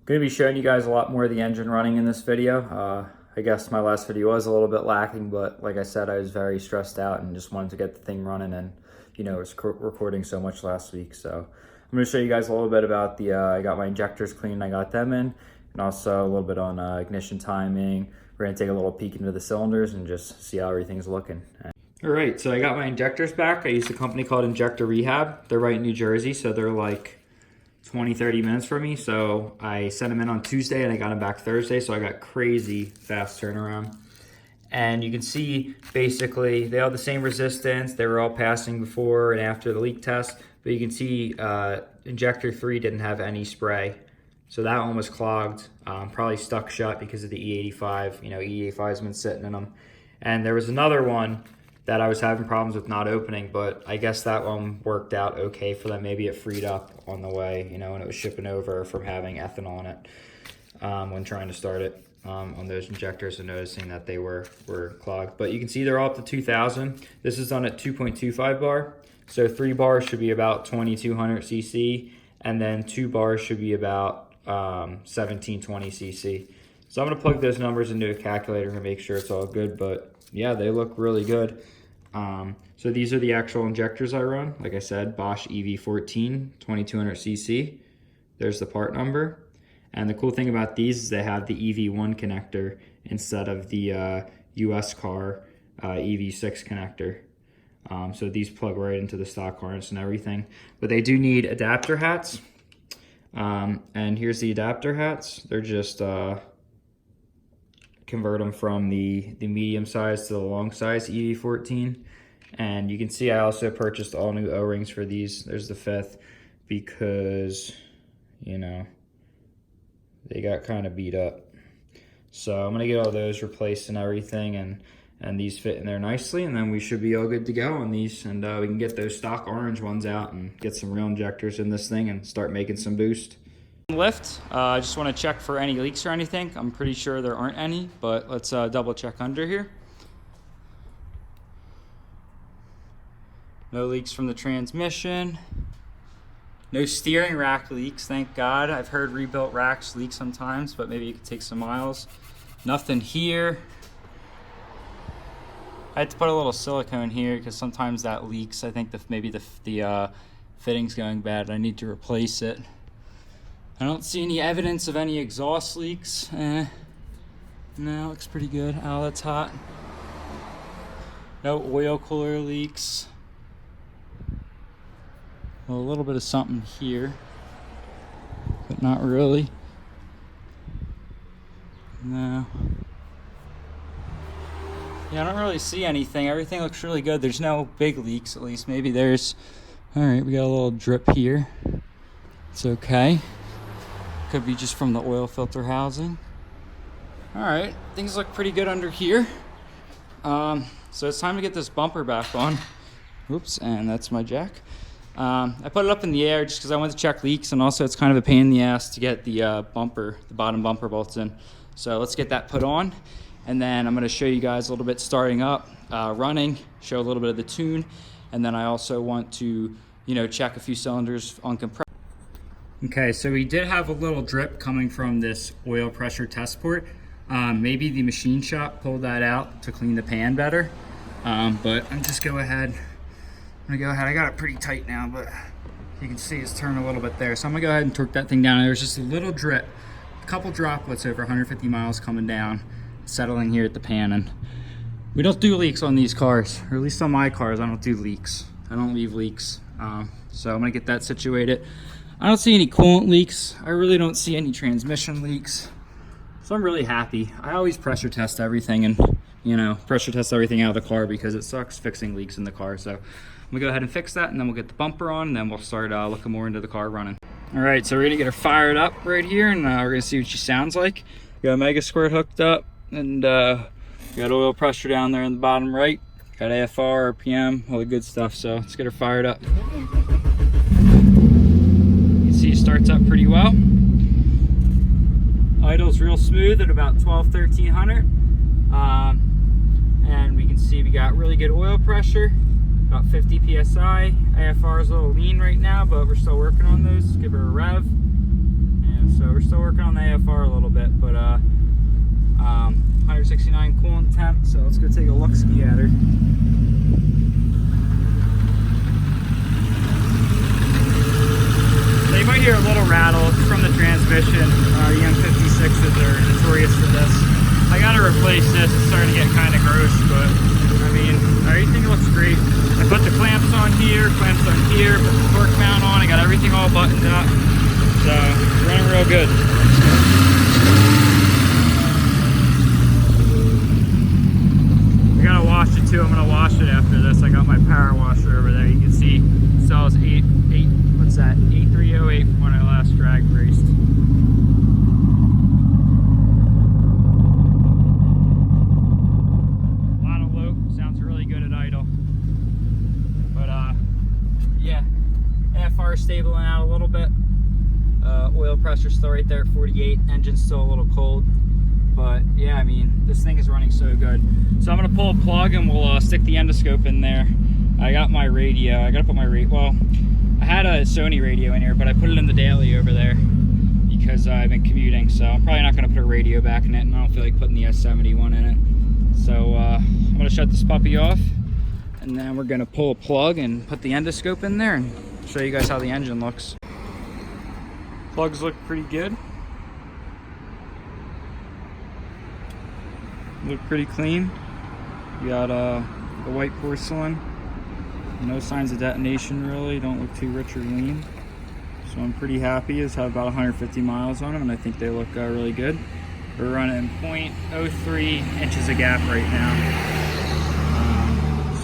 Going to be showing you guys a lot more of the engine running in this video. I guess my last video was a little bit lacking, but like I said, I was very stressed out and just wanted to get the thing running, and you know, I was recording so much last week. So I'm going to show you guys a little bit about I got my injectors clean, I got them in, and also a little bit on ignition timing. We're going to take a little peek into the cylinders and just see how everything's looking. All right, so I got my injectors back. I used a company called Injector Rehab. They're right in New Jersey, so they're like 20-30 minutes from me. So I sent them in on Tuesday and I got them back Thursday, so I got crazy fast turnaround. And you can see basically they all the same resistance. They were all passing before and after the leak test, but you can see injector 3 didn't have any spray, so that one was clogged, probably stuck shut because of the E85. You know, E85 has been sitting in them. And there was another one that I was having problems with not opening, but I guess that one worked out okay for them. Maybe it freed up on the way, you know, when it was shipping over from having ethanol in it when trying to start it on those injectors and noticing that they were clogged. But you can see they're all up to 2,000. This is done at 2.25 bar. So 3 bars should be about 2,200 cc, and then 2 bars should be about 1,720 cc. So I'm gonna plug those numbers into a calculator and make sure it's all good, but yeah, they look really good. So these are the actual injectors I run. Like I said, Bosch EV14, 2200 cc. There's the part number. And the cool thing about these is they have the EV1 connector instead of the US car EV6 connector. So these plug right into the stock harness and everything. But they do need adapter hats. And here's the adapter hats. They're just convert them from the medium size to the long size EV14. And you can see I also purchased all new O-rings for these. There's the 5th, because, you know, they got kind of beat up. So I'm gonna get all those replaced and everything, and these fit in there nicely, and then we should be all good to go on these, and we can get those stock orange ones out and get some real injectors in this thing and start making some boost. Lift, I just want to check for any leaks or anything. I'm pretty sure there aren't any, but let's double check under here. No leaks from the transmission. No steering rack leaks, thank God. I've heard rebuilt racks leak sometimes, but maybe it could take some miles. Nothing here. I had to put a little silicone here because sometimes that leaks. I think maybe the fitting's going bad. I need to replace it. I don't see any evidence of any exhaust leaks. No, looks pretty good. Outlet's hot. No oil cooler leaks. Well, a little bit of something here, but not really. No. Yeah, I don't really see anything. Everything looks really good. There's no big leaks, at least. Maybe there's... All right, we got a little drip here. It's okay. Could be just from the oil filter housing. All right, things look pretty good under here. So it's time to get this bumper back on. Oops, and that's my jack. I put it up in the air just because I wanted to check leaks, and also it's kind of a pain in the ass to get the bottom bumper bolts in. So let's get that put on, and then I'm going to show you guys a little bit starting up, running, show a little bit of the tune, and then I also want to, you know, check a few cylinders on compression. Okay, so we did have a little drip coming from this oil pressure test port. Maybe the machine shop pulled that out to clean the pan better, but I'm just gonna go ahead. I got it pretty tight now, but you can see it's turned a little bit there. So I'm gonna go ahead and torque that thing down. There's just a little drip, a couple droplets over 150 miles coming down, settling here at the pan. And we don't do leaks on these cars, or at least on my cars, I don't do leaks. I don't leave leaks. So I'm gonna get that situated. I don't see any coolant leaks. I really don't see any transmission leaks. So I'm really happy. I always pressure test everything, and, you know, pressure test everything out of the car because it sucks fixing leaks in the car. So I'm gonna go ahead and fix that, and then we'll get the bumper on, and then we'll start looking more into the car running. All right, so we're gonna get her fired up right here, and we're gonna see what she sounds like. Got a Mega Squirt hooked up, and got oil pressure down there in the bottom right. Got AFR, RPM, all the good stuff. So let's get her fired up. You can see it starts up pretty well. Idle's real smooth at about 12-1300. And we can see we got really good oil pressure, about 50 psi. AFR is a little lean right now, but we're still working on those. Give her a rev. And so we're still working on the AFR a little bit, but 169 coolant temp, so let's go take a look-ski at her. So you might hear a little rattle from the transmission. The M56s are notorious for this. I gotta replace this, it's starting to get kind of gross, but I mean, everything looks great. I put the clamps on here, put the torque mount on, I got everything all buttoned up. So, running real good. I gotta wash it too, I'm gonna wash it after this. I got my power washer over there. You can see it sells 8308 from when I last drag raced. Stabling out a little bit. Oil pressure still right there at 48. Engine's still a little cold, but yeah, I mean, this thing is running so good. So I'm gonna pull a plug and we'll stick the endoscope in there. I got my radio. I gotta put my radio. Well, I had a Sony radio in here, but I put it in the daily over there because I've been commuting. So I'm probably not gonna put a radio back in it, and I don't feel like putting the S71 in it. So I'm gonna shut this puppy off, and then we're gonna pull a plug and put the endoscope in there and show you guys how the engine looks. Plugs look pretty good. Look pretty clean. You got the white porcelain. No signs of detonation really. Don't look too rich or lean. So I'm pretty happy. It's have about 150 miles on them, and I think they look really good. We're running 0.03 inches of gap right now.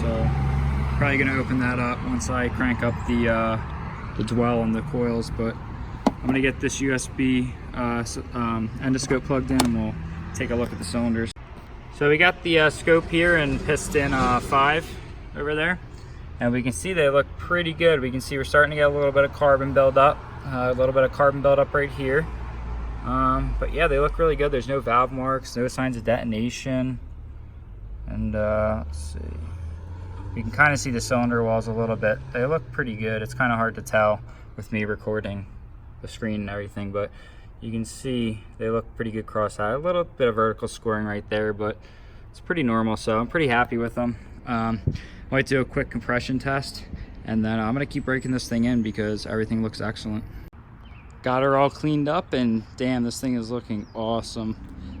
So probably gonna open that up once I crank up the dwell and the coils, but I'm gonna get this USB endoscope plugged in and we'll take a look at the cylinders. So we got the scope here in piston 5 over there, and we can see they look pretty good. We can see we're starting to get a little bit of carbon buildup, right here. But yeah, they look really good. There's no valve marks, no signs of detonation, and let's see. You can kind of see the cylinder walls a little bit. They look pretty good. It's kind of hard to tell with me recording the screen and everything, but you can see they look pretty good cross-eye. A little bit of vertical scoring right there, but it's pretty normal, so I'm pretty happy with them. Might do a quick compression test, and then I'm gonna keep breaking this thing in because everything looks excellent. Got her all cleaned up, and damn, this thing is looking awesome.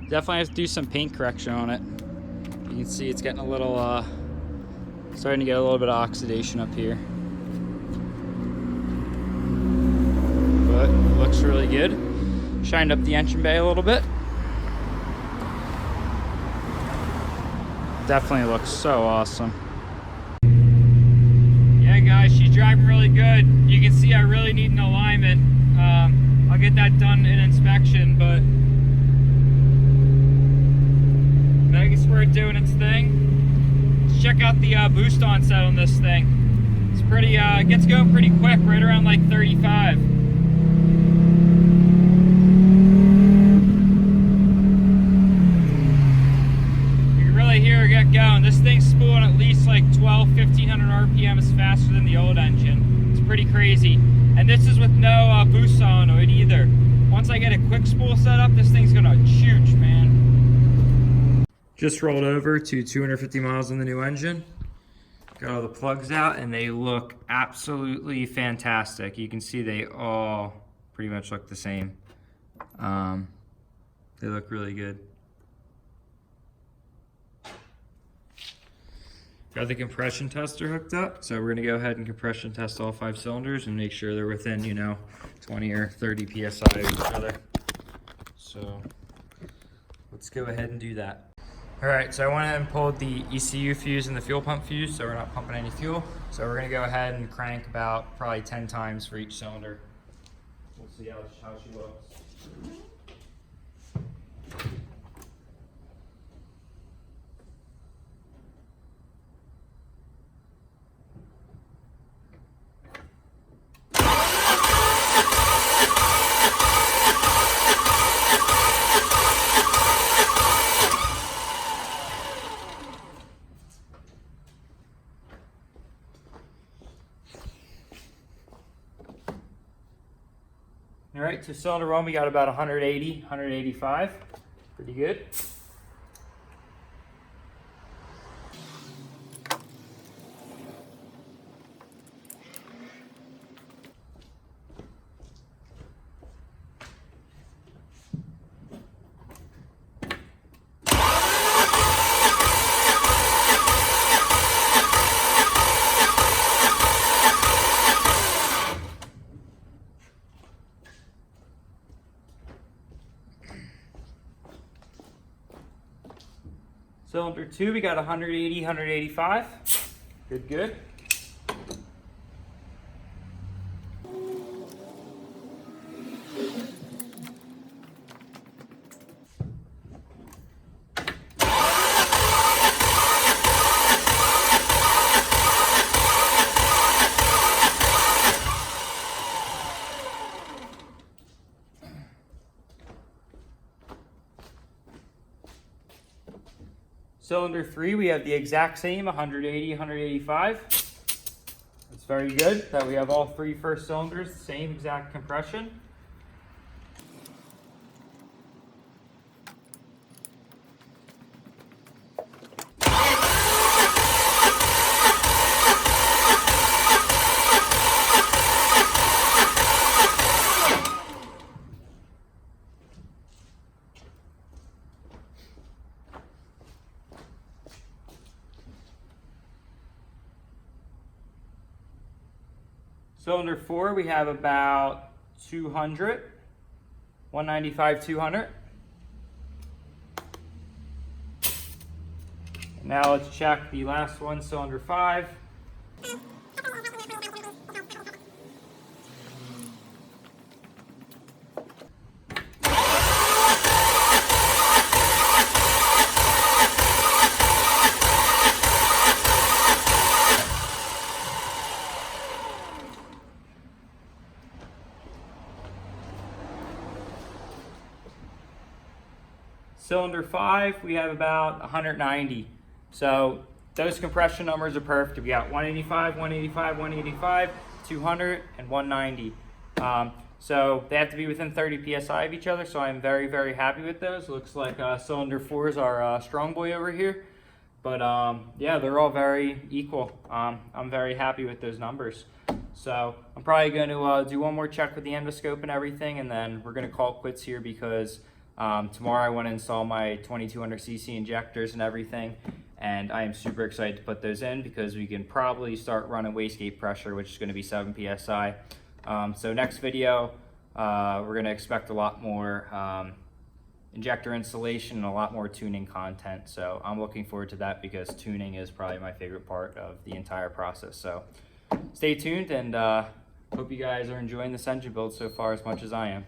Definitely have to do some paint correction on it. You can see it's getting a little starting to get a little bit of oxidation up here, but it looks really good. Shined up the engine bay a little bit. Definitely looks so awesome. Yeah guys, she's driving really good. You can see I really need an alignment. I'll get that done in inspection, but Mega's for it doing its thing. Check out the boost onset on this thing. It's pretty, it gets going pretty quick, right around like 35. You can really hear her get going. This thing's spooling at least like 1500 RPM is faster than the old engine. It's pretty crazy. And this is with no boost solenoid either. Once I get a quick spool set up, this thing's gonna shoot, man. Just rolled over to 250 miles on the new engine. Got all the plugs out, and they look absolutely fantastic. You can see they all pretty much look the same. They look really good. Got the compression tester hooked up, so we're gonna go ahead and compression test all 5 cylinders and make sure they're within, 20 or 30 PSI of each other. So let's go ahead and do that. All right, so I went ahead and pulled the ECU fuse and the fuel pump fuse, so we're not pumping any fuel. So we're gonna go ahead and crank about probably 10 times for each cylinder. We'll see how she looks. All right, right, so cylinder 1 we got about 180, 185. Pretty good. Cylinder 2, we got 180, 185. Good, good. Cylinder 3, we have the exact same, 180, 185. It's very good that we have all three first cylinders, same exact compression. Cylinder 4, we have about 200, 195, 200. Now let's check the last one, cylinder 5. Cylinder 5, we have about 190. So those compression numbers are perfect. We got 185, 185, 185, 200, and 190. So they have to be within 30 psi of each other, so I'm very, very happy with those. Looks like cylinder 4 is our strong boy over here. But yeah, they're all very equal. I'm very happy with those numbers. So I'm probably going to do one more check with the endoscope and everything, and then we're going to call it quits here because tomorrow I want to install my 2200cc injectors and everything, and I am super excited to put those in because we can probably start running wastegate pressure, which is going to be 7 psi. So next video, we're going to expect a lot more injector installation and a lot more tuning content. So I'm looking forward to that because tuning is probably my favorite part of the entire process. So stay tuned, and hope you guys are enjoying this engine build so far as much as I am.